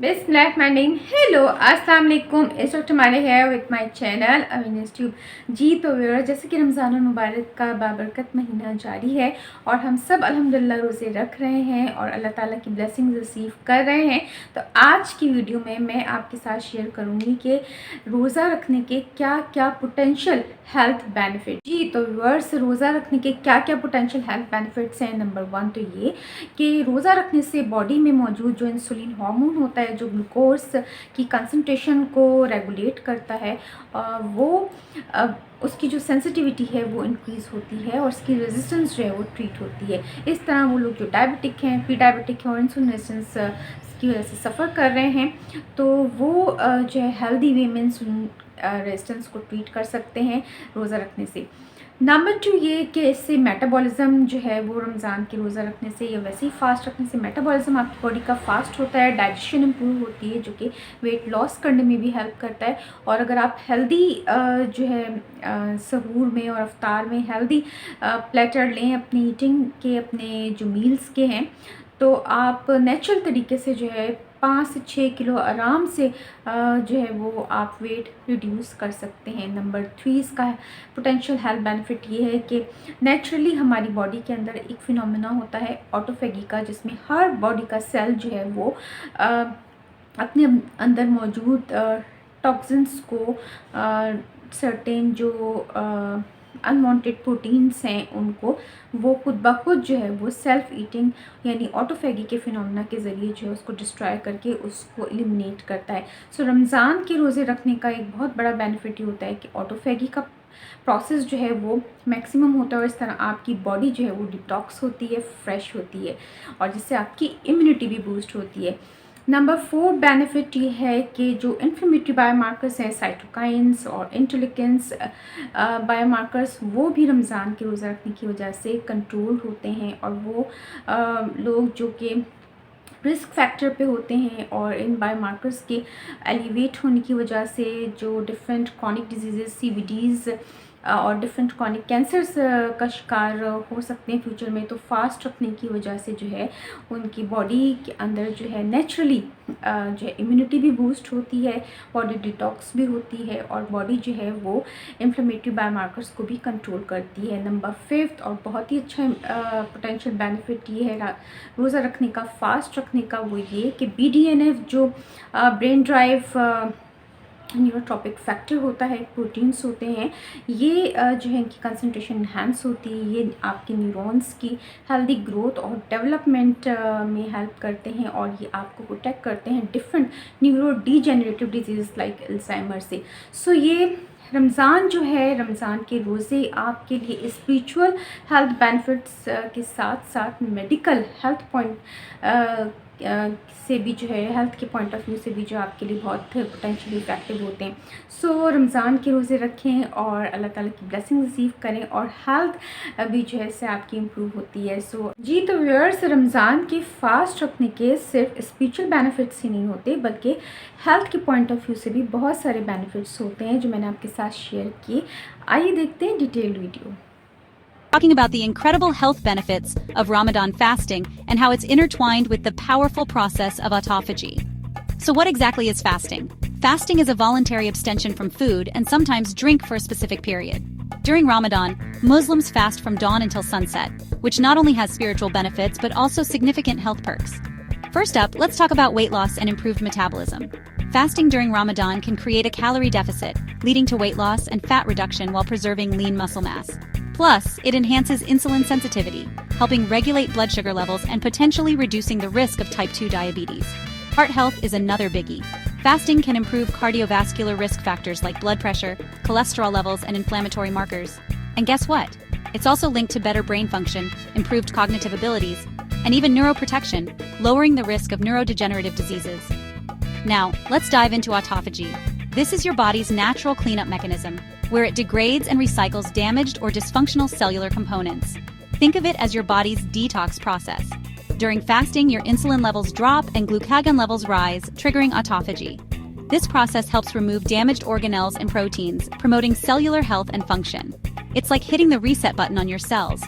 बिस्मिल्लाहिर्रहमानिर्रहीम। हेलो अस्सलाम वालेकुम। इस वक्त हमारे है with my channel Amin's tube. जी तो व्यूअर्स, जैसे कि रमज़ान मुबारक का बाबरकत महीना जारी है और हम सब अल्हम्दुलिल्लाह रोज़े रख रहे हैं और अल्लाह ताला की ब्लेसिंग्स रिसीव कर रहे हैं। तो आज की वीडियो में मैं आपके साथ शेयर करूँगी कि रोज़ा रखने के क्या क्या पोटेंशियल हेल्थ बेनिफिट। जी तो व्यूअर्स, रोज़ा रखने के क्या क्या पोटेंशियल हेल्थ बेनिफिट्स हैं। नंबर 1 तो ये कि रोज़ा रखने से बॉडी में मौजूद जो इंसुलिन हार्मोन होता है, जो ग्लूकोज की कंसंट्रेशन को रेगुलेट करता है, वो उसकी जो सेंसिटिविटी है वो इंक्रीज़ होती है और उसकी रेजिस्टेंस जो है वो ट्रीट होती है। इस तरह वो लोग जो डायबिटिक हैं, प्री डायबिटिक हैं और इंसुलिन रेजिस्टेंस की वजह से सफ़र कर रहे हैं, तो वो जो है हेल्दी वे में इंसुलिन रेजिस्टेंस को ट्रीट कर सकते हैं रोज़ा रखने से। नंबर 2 ये कि इससे मेटाबॉलिज्म जो है वो रमज़ान के रोज़ा रखने से या वैसे ही फास्ट रखने से मेटाबॉलिज्म आपकी बॉडी का फास्ट होता है, डाइजेशन इम्प्रूव होती है, जो कि वेट लॉस करने में भी हेल्प करता है। और अगर आप हेल्दी जो है सहूर में और अफ्तार में हेल्दी प्लेटर लें अपनी ईटिंग के, अपने जो मील्स के हैं, तो आप नेचुरल तरीके से जो है 5 से 6 किलो आराम से जो है वो आप वेट रिड्यूस कर सकते हैं। नंबर 3 इसका पोटेंशियल हेल्थ बेनिफिट ये है कि नेचुरली हमारी बॉडी के अंदर एक फिनोमेना होता है ऑटोफेगी का, जिसमें हर बॉडी का सेल जो है वो अपने अंदर मौजूद टॉक्सिन्स को, सर्टेन जो अनवांटेड प्रोटीन्स हैं, उनको वो खुद ब खुद जो है वो सेल्फ ईटिंग यानी ऑटोफेगी के फिनोमेना के ज़रिए जो है उसको डिस्ट्रॉय करके उसको एलिमिनेट करता है। सो रमज़ान के रोज़े रखने का एक बहुत बड़ा बेनिफिट ये होता है कि ऑटोफेगी का प्रोसेस जो है वो मैक्सिमम होता है और इस तरह आपकी बॉडी जो है वो डिटॉक्स होती है, फ्रेश होती है और जिससे आपकी इम्यूनिटी भी बूस्ट होती है। नंबर 4 बेनिफिट ये है कि जो इन्फ्लेमेटरी बायोमार्कर्स हैं, साइटोकाइंस और इंटरलिकेंस बायोमार्कर्स, वो भी रमज़ान के रोज़ा रखने की वजह से कंट्रोल होते हैं और वो लोग जो कि रिस्क फैक्टर पे होते हैं और इन बायोमार्कर्स के एलिवेट होने की वजह से जो डिफरेंट क्रॉनिक डिजीज़, सीवीडीज़ और डिफरेंट क्रॉनिक कैंसर्स का शिकार हो सकते हैं फ्यूचर में, तो फास्ट रखने की वजह से जो है उनकी बॉडी के अंदर जो है नेचुरली जो है इम्यूनिटी भी बूस्ट होती है, बॉडी डिटॉक्स भी होती है और बॉडी जो है वो इन्फ्लेमेटरी बायोमार्कर्स को भी कंट्रोल करती है। नंबर 5 और बहुत ही अच्छा पोटेंशियल बेनिफिट ये है रोज़ा रखने का, फास्ट रखने का, वो ये कि BDNF जो ब्रेन ड्राइव न्यूरोट्रॉपिक फैक्टर होता है, प्रोटीन्स होते हैं, ये जो है इनकी कंसंट्रेशन इन्हांस होती है। ये आपके न्यूरॉन्स की हेल्दी ग्रोथ और डेवलपमेंट में हेल्प करते हैं और ये आपको प्रोटेक्ट करते हैं different neuro degenerative disease like Alzheimer से। सो ये रमज़ान जो है, रमज़ान के रोज़े आपके लिए स्पिरिचुअल हेल्थ बेनिफिट्स के साथ साथ मेडिकल हेल्थ पॉइंट से भी जो है, हेल्थ के पॉइंट ऑफ व्यू से भी जो आपके लिए बहुत पोटेंशियली इफेक्टिव होते हैं। सो रमज़ान के रोज़े रखें और अल्लाह ताला की ब्लेसिंग रिसीव करें और हेल्थ भी जो है इससे आपकी इम्प्रूव होती है। सो जी तो व्यूअर्स, रमज़ान के फास्ट रखने के सिर्फ स्पिरिचुअल बेनिफिट्स ही नहीं होते बल्कि हेल्थ के पॉइंट ऑफ व्यू से भी बहुत सारे बेनिफिट्स होते हैं जो मैंने आपके साथ शेयर किए। आइए देखते हैं detail video. Talking about the incredible health benefits of Ramadan fasting and how it's intertwined with the powerful process of autophagy. So what exactly is fasting? Fasting is a voluntary abstention from food and sometimes drink for a specific period. During Ramadan, Muslims fast from dawn until sunset, which not only has spiritual benefits but also significant health perks. First up, let's talk about weight loss and improved metabolism. Fasting during Ramadan can create a calorie deficit, leading to weight loss and fat reduction while preserving lean muscle mass. Plus, it enhances insulin sensitivity, helping regulate blood sugar levels and potentially reducing the risk of type 2 diabetes. Heart health is another biggie. Fasting can improve cardiovascular risk factors like blood pressure, cholesterol levels, and inflammatory markers. And guess what? It's also linked to better brain function, improved cognitive abilities, and even neuroprotection, lowering the risk of neurodegenerative diseases. Now, let's dive into autophagy. This is your body's natural cleanup mechanism, where it degrades and recycles damaged or dysfunctional cellular components. Think of it as your body's detox process. During fasting, your insulin levels drop and glucagon levels rise, triggering autophagy. This process helps remove damaged organelles and proteins, promoting cellular health and function. It's like hitting the reset button on your cells.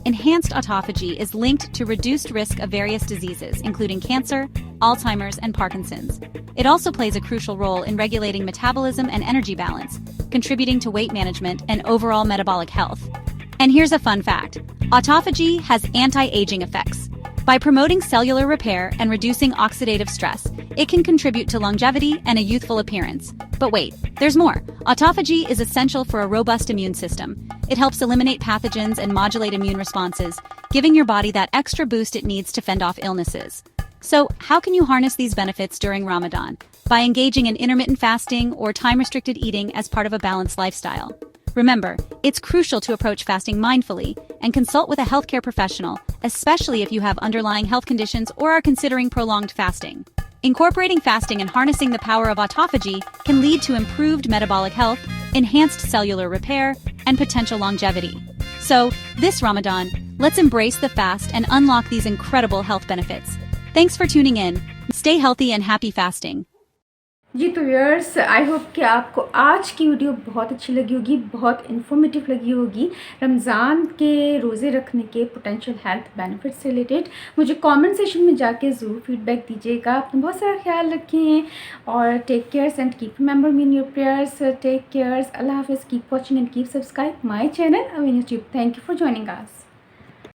Enhanced autophagy is linked to reduced risk of various diseases, including cancer, Alzheimer's, and Parkinson's. It also plays a crucial role in regulating metabolism and energy balance, contributing to weight management and overall metabolic health. And here's a fun fact. Autophagy has anti-aging effects. By promoting cellular repair and reducing oxidative stress, it can contribute to longevity and a youthful appearance. But wait, there's more. Autophagy is essential for a robust immune system. It helps eliminate pathogens and modulate immune responses, giving your body that extra boost it needs to fend off illnesses. So, how can you harness these benefits during Ramadan? By engaging in intermittent fasting or time-restricted eating as part of a balanced lifestyle. Remember, it's crucial to approach fasting mindfully and consult with a healthcare professional, especially if you have underlying health conditions or are considering prolonged fasting. Incorporating fasting and harnessing the power of autophagy can lead to improved metabolic health, enhanced cellular repair, and potential longevity. So, this Ramadan, let's embrace the fast and unlock these incredible health benefits. Thanks for tuning in. Stay healthy and happy fasting. जी तो viewers, I hope कि आपको आज की video बहुत अच्छी लगी होगी, बहुत इन्फॉर्मेटिव लगी होगी रमज़ान के रोज़े रखने के पोटेंशियल हेल्थ बेनिफिट्स से रिलेटेड। मुझे कमेंट सेशन में जाके ज़रूर फीडबैक दीजिएगा। अपना बहुत सारा ख्याल रखें और take cares and keep remember me in your prayers. Take cares, अल्लाह हाफिज़, keep watching and keep subscribe my channel Amin tube. Thank you for joining us.